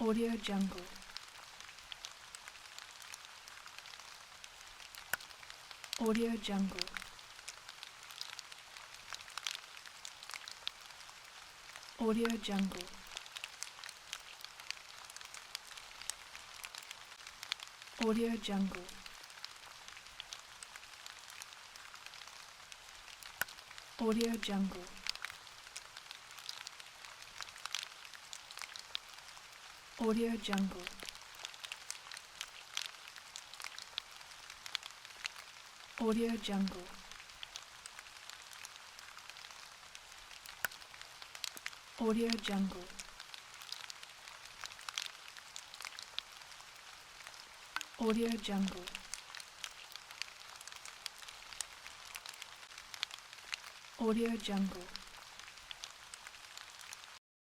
Audio Jungle. Audio Jungle. Audio Jungle. Audio Jungle. Audio Jungle. Audio Jungle. Audio Jungle. Audio Jungle. Audio Jungle. Audio Jungle.